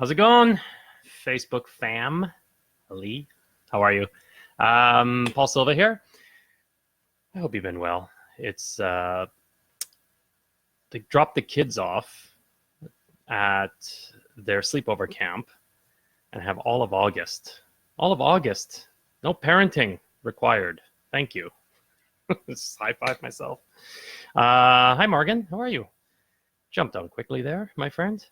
How's it going? Facebook fam. Lee, how are you? Paul Silva here. I hope you've been well. It's They dropped the kids off at their sleepover camp and have all of August. All of August. No parenting required. Thank you. High five myself. Hi, Morgan. How are you? Jumped on quickly there, my friend.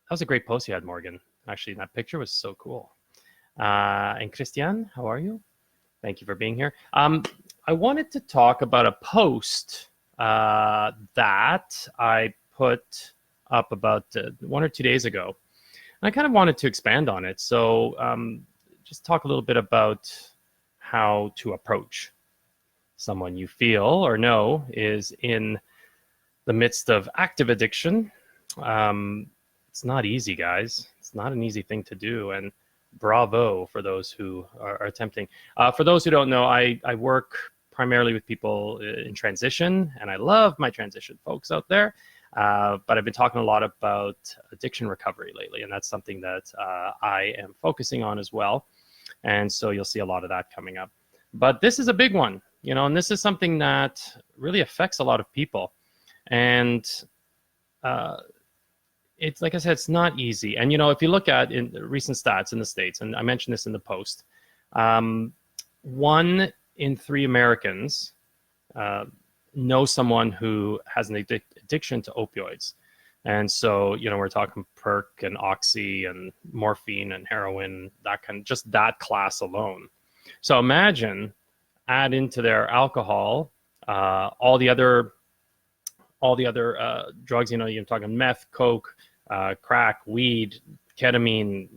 That was a great post you had, Morgan. Actually, that picture was so cool. And Christian, how are you? Thank you for being here. I wanted to talk about a post that I put up about 1 or 2 days ago. And I kind of wanted to expand on it. So just talk a little bit about how to approach someone you feel or know is in the midst of active addiction. It's not easy, guys. It's not an easy thing to do. And bravo for those who are attempting. For those who don't know, I work primarily with people in transition, and I love my transition folks out there. But I've been talking a lot about addiction recovery lately, and that's something that I am focusing on as well. And so you'll see a lot of that coming up. But this is a big one, and this is something that really affects a lot of people. And it's like I said, it's not easy. And if you look at in recent stats in the States, and I mentioned this in the post, 1 in 3 Americans know someone who has an addiction to opioids. And so, we're talking perk and oxy and morphine and heroin, just that class alone. So imagine add into their alcohol all the other drugs. You're talking meth, coke, crack, weed, ketamine,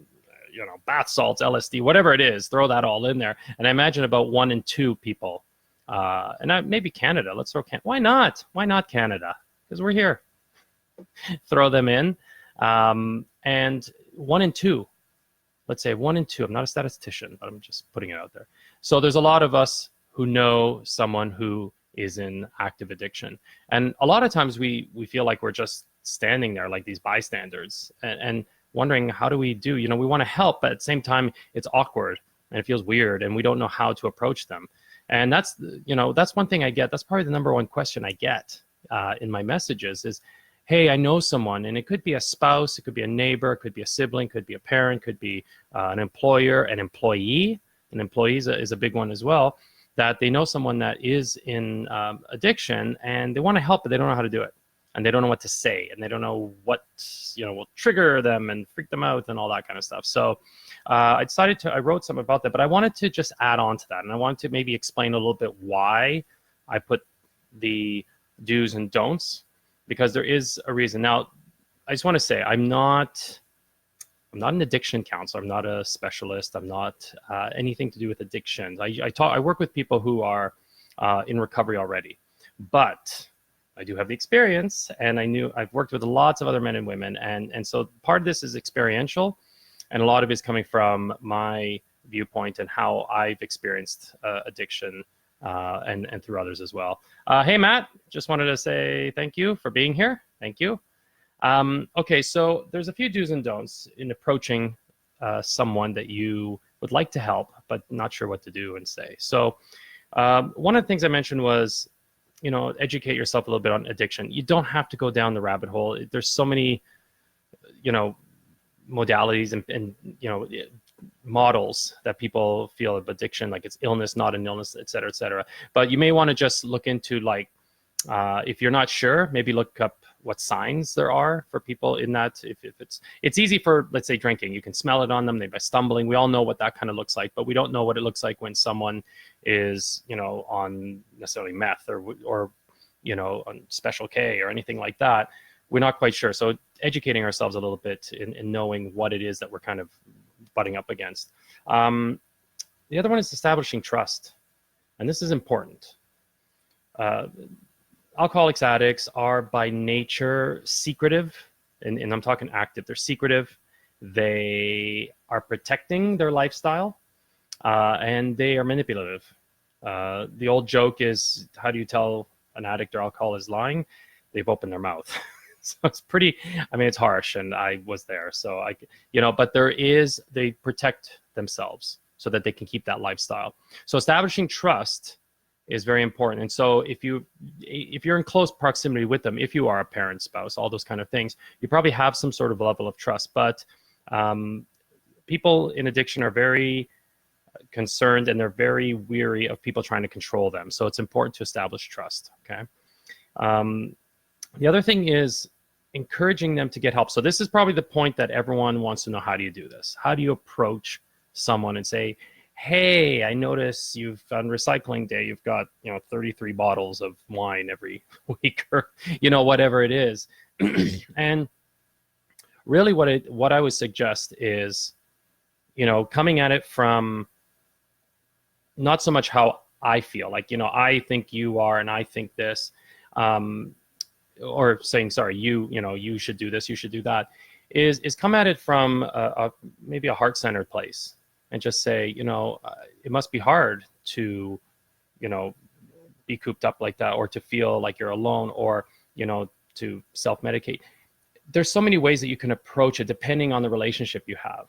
bath salts, LSD, whatever it is. Throw that all in there, and I imagine about 1 in 2 people, and maybe Canada. Let's throw Canada. Why not? Why not Canada? Because we're here. Throw them in, and 1 in 2. Let's say 1 in 2. I'm not a statistician, but I'm just putting it out there. So there's a lot of us who know someone who is in active addiction. And a lot of times we feel like we're just standing there like these bystanders and wondering, how do we do? We want to help, but at the same time, it's awkward and it feels weird and we don't know how to approach them. And that's one thing I get. That's probably the number one question I get in my messages is, hey, I know someone, and it could be a spouse, it could be a neighbor, it could be a sibling, could be a parent, could be an employer, an employee. An employee is a big one as well, that they know someone that is in addiction and they want to help, but they don't know how to do it. And they don't know what to say, and they don't know what will trigger them and freak them out and all that kind of stuff. So I wrote something about that, but I wanted to just add on to that. And I wanted to maybe explain a little bit why I put the do's and don'ts, because there is a reason. Now, I just want to say I'm not an addiction counselor. I'm not a specialist. I'm not anything to do with addictions. I work with people who are in recovery already, but I do have the experience, and I've worked with lots of other men and women, and so part of this is experiential, and a lot of it is coming from my viewpoint and how I've experienced addiction, and through others as well. Hey, Matt, just wanted to say thank you for being here. Thank you. Okay, so there's a few do's and don'ts in approaching someone that you would like to help, but not sure what to do and say. So one of the things I mentioned was, educate yourself a little bit on addiction. You don't have to go down the rabbit hole. There's so many, modalities and models that people feel of addiction, like it's illness, not an illness, et cetera, et cetera. But you may want to just look into, like, if you're not sure, maybe look up what signs there are for people in that. If it's easy for, let's say, drinking, you can smell it on them. They're stumbling. We all know what that kind of looks like, but we don't know what it looks like when someone is, on necessarily meth or on Special K or anything like that. We're not quite sure. So educating ourselves a little bit in knowing what it is that we're kind of butting up against. The other one is establishing trust, and this is important. Alcoholics, addicts are by nature secretive, and I'm talking active. They're secretive. They are protecting their lifestyle, and they are manipulative. The old joke is, how do you tell an addict or alcoholic is lying? They've opened their mouth. So it's pretty, I mean, it's harsh, and I was there. So but they protect themselves so that they can keep that lifestyle. So establishing trust is very important. And so if you're in close proximity with them, if you are a parent, spouse, all those kind of things, you probably have some sort of level of trust. But people in addiction are very concerned, and they're very weary of people trying to control them. So it's important to establish trust. Okay. The other thing is encouraging them to get help. So this is probably the point that everyone wants to know. How do you do this? How do you approach someone and say, hey, I notice you've on recycling day, you've got, 33 bottles of wine every week, or, whatever it is. And really what I would suggest is, coming at it from not so much how I feel, like, I think you are, and I think this, or saying, sorry, you should do this, you should do that, is come at it from maybe a heart-centered place, and just say, it must be hard to, be cooped up like that, or to feel like you're alone, or, to self-medicate. There's so many ways that you can approach it depending on the relationship you have.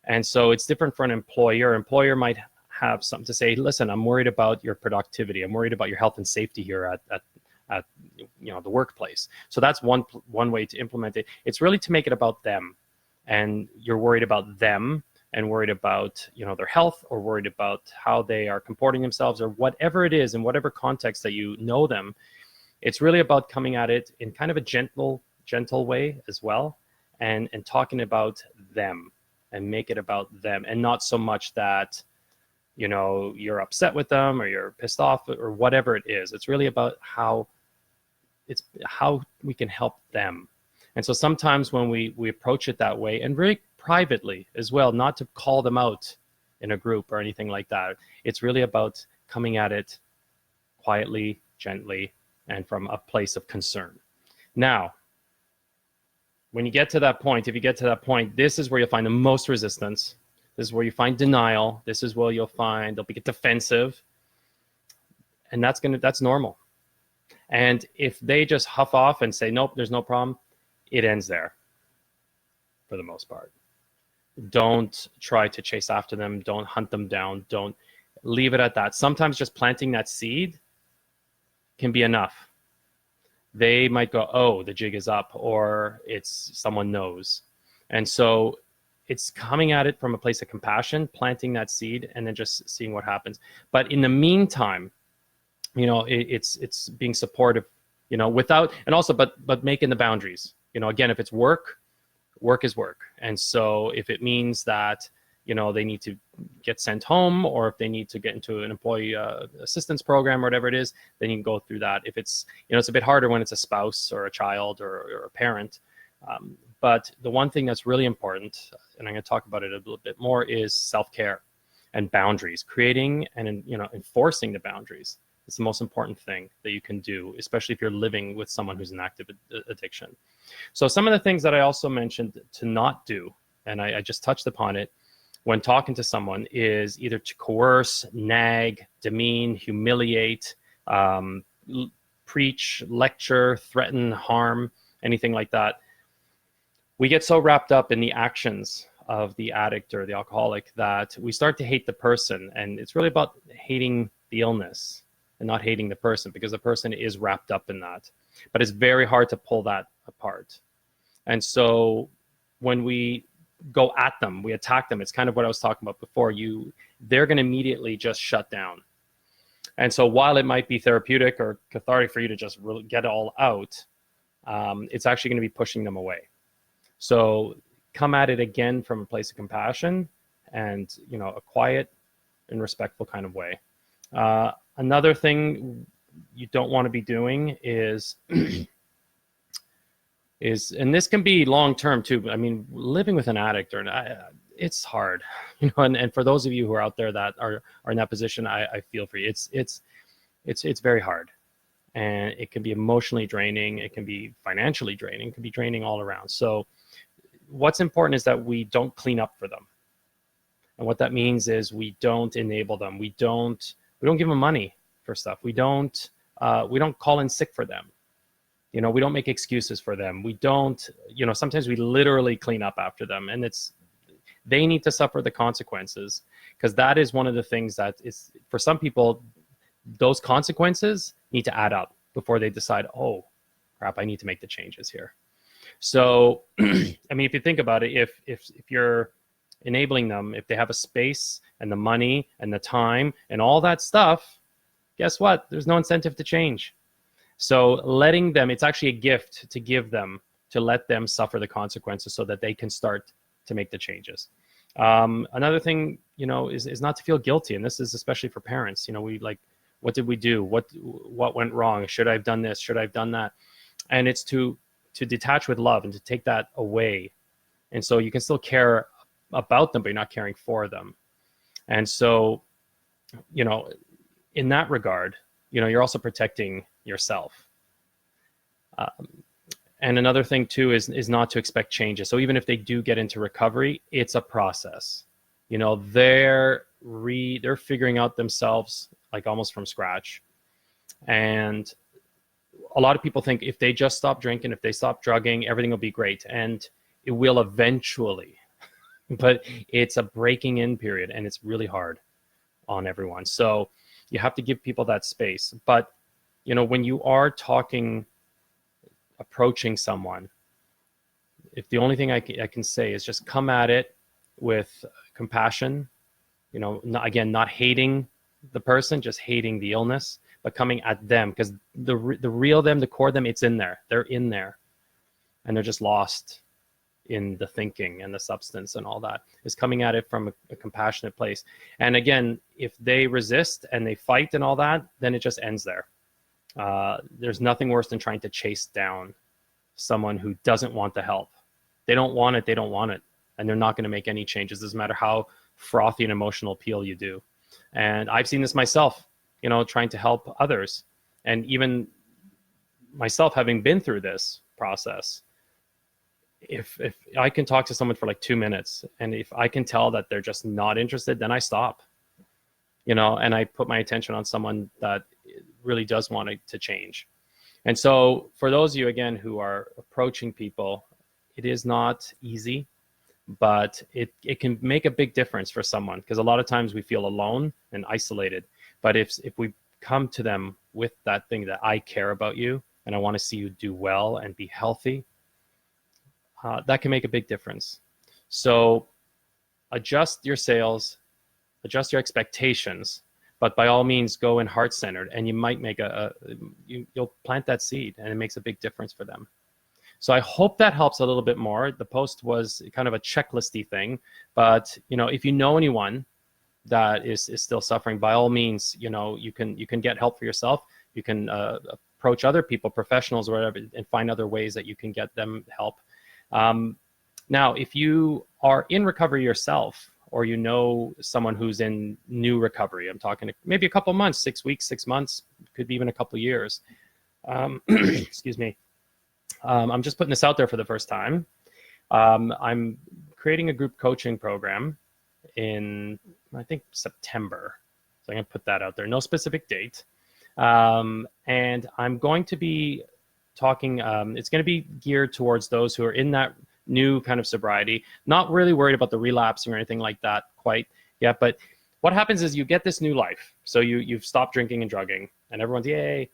And so it's different for an employer. Employer might have something to say, listen, I'm worried about your productivity. I'm worried about your health and safety here at the workplace. So that's one way to implement it. It's really to make it about them, and you're worried about them, and worried about their health, or worried about how they are comporting themselves, or whatever it is, in whatever context that you know them. It's really about coming at it in kind of a gentle way as well, and talking about them, and make it about them, and not so much that you're upset with them, or you're pissed off, or whatever it is. It's really about how we can help them. And so sometimes when we approach it that way, and very privately as well, not to call them out in a group or anything like that, it's really about coming at it quietly, gently, and from a place of concern. Now, when you get to that point, if you get to that point, this is where you'll find the most resistance. This is where you find denial. This is where you'll find they'll get defensive, and that's normal. And if they just huff off and say, nope, there's no problem, it ends there for the most part. Don't try to chase after them. Don't hunt them down. Don't leave it at that. Sometimes just planting that seed can be enough. They might go, oh, the jig is up, or it's someone knows. And so it's coming at it from a place of compassion, planting that seed, and then just seeing what happens. But in the meantime, it's being supportive, without, and also, but making the boundaries. Again, if it's work is work. And so if it means that, they need to get sent home, or if they need to get into an employee assistance program or whatever it is, then you can go through that. If it's, it's a bit harder when it's a spouse or a child or a parent. But the one thing that's really important, and I'm going to talk about it a little bit more, is self-care and boundaries, creating and enforcing the boundaries. It's the most important thing that you can do, especially if you're living with someone who's in active addiction. So some of the things that I also mentioned to not do, and I just touched upon it when talking to someone, is either to coerce, nag, demean, humiliate, preach, lecture, threaten, harm, anything like that. We get so wrapped up in the actions of the addict or the alcoholic that we start to hate the person. And it's really about hating the illness and not hating the person, because the person is wrapped up in that. But it's very hard to pull that apart. And so when we go at them, we attack them, it's kind of what I was talking about before. They're going to immediately just shut down. And so while it might be therapeutic or cathartic for you to just really get it all out, it's actually going to be pushing them away. So come at it again from a place of compassion and, a quiet and respectful kind of way. Another thing you don't want to be doing is, and this can be long-term too, I mean, living with an addict, it's hard, and for those of you who are out there that are in that position, I feel for you. It's very hard, and it can be emotionally draining. It can be financially draining. It can be draining all around. So what's important is that we don't clean up for them. And what that means is we don't enable them. We don't give them money for stuff. We don't call in sick for them. We don't make excuses for them. We don't, sometimes we literally clean up after them, and they need to suffer the consequences, because that is one of the things that is, for some people, those consequences need to add up before they decide, oh crap, I need to make the changes here. So, I mean, if you think about it, if you're enabling them, if they have a space and the money and the time and all that stuff, guess what? There's no incentive to change. So letting them, it's actually a gift to give them, to let them suffer the consequences so that they can start to make the changes. Another thing, is not to feel guilty. And this is especially for parents. We like, what did we do? What went wrong? Should I have done this? Should I have done that? And it's to detach with love and to take that away. And so you can still care about them, but you're not caring for them. And so, in that regard, you're also protecting yourself. And another thing too is not to expect changes. So even if they do get into recovery, it's a process. They're figuring out themselves like almost from scratch. And a lot of people think if they just stop drinking, if they stop drugging, everything will be great. And it will eventually, but it's a breaking in period, and it's really hard on everyone. So you have to give people that space. But, when you are approaching someone, if the only thing I can say is just come at it with compassion, not hating the person, just hating the illness, but coming at them, because the real them, the core them, it's in there. They're in there, and they're just lost in the thinking and the substance and all that. Is coming at it from a compassionate place. And again, if they resist and they fight and all that, then it just ends there. There's nothing worse than trying to chase down someone who doesn't want the help. They don't want it. They don't want it. And they're not going to make any changes. Doesn't matter how frothy and emotional appeal you do. And I've seen this myself, trying to help others. And even myself, having been through this process, if I can talk to someone for like 2 minutes, and if I can tell that they're just not interested, then I stop, and I put my attention on someone that really does want to change. And so for those of you, again, who are approaching people, it is not easy, but it can make a big difference for someone, because a lot of times we feel alone and isolated. But if we come to them with that thing that I care about you and I want to see you do well and be healthy, that can make a big difference. So adjust your sales, adjust your expectations, but by all means go in heart-centered, and you might make you'll plant that seed, and it makes a big difference for them. So I hope that helps a little bit more. The post was kind of a checklisty thing, but if you know anyone that is still suffering, by all means, you can get help for yourself. You can approach other people, professionals or whatever, and find other ways that you can get them help. Now, if you are in recovery yourself, or someone who's in new recovery, I'm talking maybe a couple months, 6 weeks, 6 months, could be even a couple years. Excuse me. I'm just putting this out there for the first time. I'm creating a group coaching program in, I think, September. So I'm going to put that out there. No specific date. And I'm going to be talking, it's going to be geared towards those who are in that new kind of sobriety, not really worried about the relapsing or anything like that quite yet. But what happens is you get this new life. So you've stopped drinking and drugging, and everyone's yay.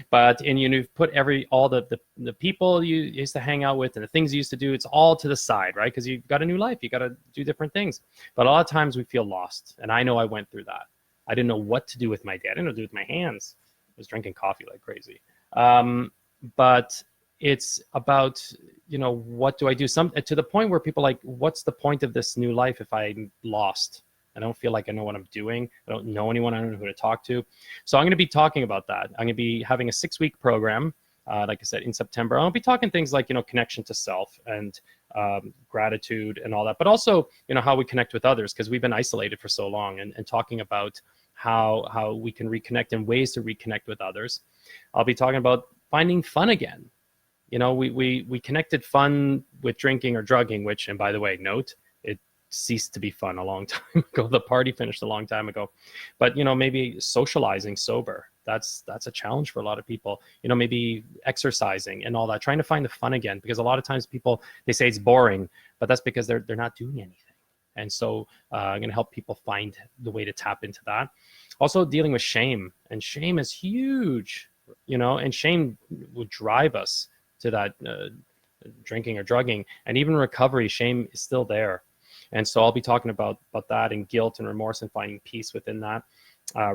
But you've put all the people you used to hang out with and the things you used to do, it's all to the side, right? Because you've got a new life, you got to do different things. But a lot of times we feel lost, and I know I went through that. I didn't know what to do with my day. I didn't know what to do with my hands. I was drinking coffee like crazy. But it's about, what do I do? To the point where people are like, what's the point of this new life if I'm lost? I don't feel like I know what I'm doing. I don't know anyone. I don't know who to talk to. So I'm going to be talking about that. I'm going to be having a 6-week program, like I said, in September. I'll be talking things like, connection to self and gratitude and all that, but also, how we connect with others, because we've been isolated for so long, and talking about how we can reconnect and ways to reconnect with others. I'll be talking about finding fun again. We connected fun with drinking or drugging, which, and by the way, note, it ceased to be fun a long time ago. The party finished a long time ago. But, maybe socializing sober, that's a challenge for a lot of people. You know, maybe exercising and all that, trying to find the fun again, because a lot of times people, they say it's boring, but that's because they're not doing anything. And so I'm going to help people find the way to tap into that. Also dealing with shame, and shame is huge, you know, and shame would drive us to that drinking or drugging, and even recovery, shame is still there. And so I'll be talking about that, and guilt and remorse, and finding peace within that.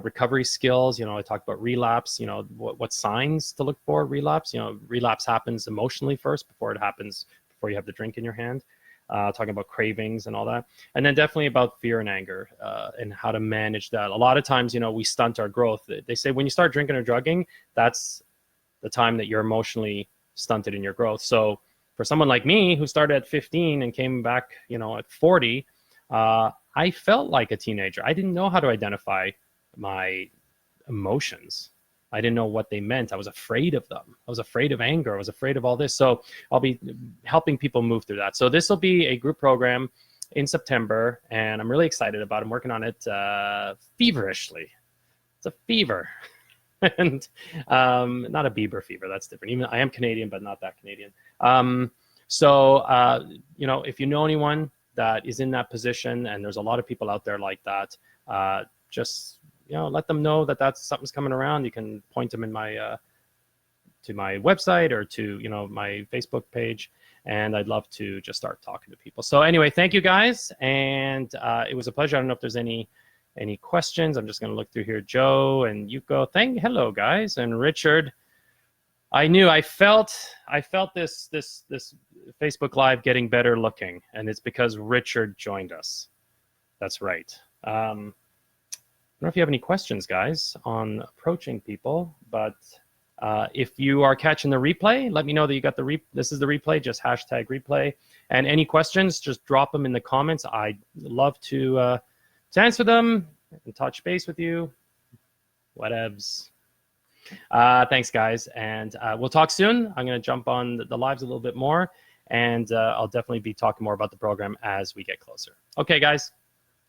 Recovery skills, you know, I talked about relapse, you know, what signs to look for relapse. You know, relapse happens emotionally first before you have the drink in your hand. Talking about cravings and all that. And then definitely about fear and anger, and how to manage that. A lot of times, you know, we stunt our growth. They say when you start drinking or drugging, that's the time that you're emotionally stunted in your growth. So for someone like me who started at 15 and came back, you know, at 40, I felt like a teenager. I didn't know how to identify my emotions. I didn't know what they meant. I was afraid of them. I was afraid of anger. I was afraid of all this. So I'll be helping people move through that. So this will be a group program in September, and I'm really excited about it. I'm working on it feverishly. It's a fever. And not a Bieber fever. That's different. Even I am Canadian, but not that Canadian. You know, if you know anyone that is in that position, and there's a lot of people out there like that, just, you know, let them know that something's coming around. You can point them in my to my website or to, you know, my Facebook page, and I'd love to just start talking to people. So anyway, thank you guys, and it was a pleasure. I don't know if there's any questions. I'm just going to look through here. Joe and Yuko, hello guys, and Richard. I felt this Facebook Live getting better looking, and it's because Richard joined us. That's right. I don't know if you have any questions, guys, on approaching people, but if you are catching the replay, let me know that you got this is the replay, just hashtag replay. And any questions, just drop them in the comments. I'd love to answer them and touch base with you. Whatevs. Thanks, guys, and we'll talk soon. I'm going to jump on the lives a little bit more, and I'll definitely be talking more about the program as we get closer. Okay, guys,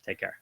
take care.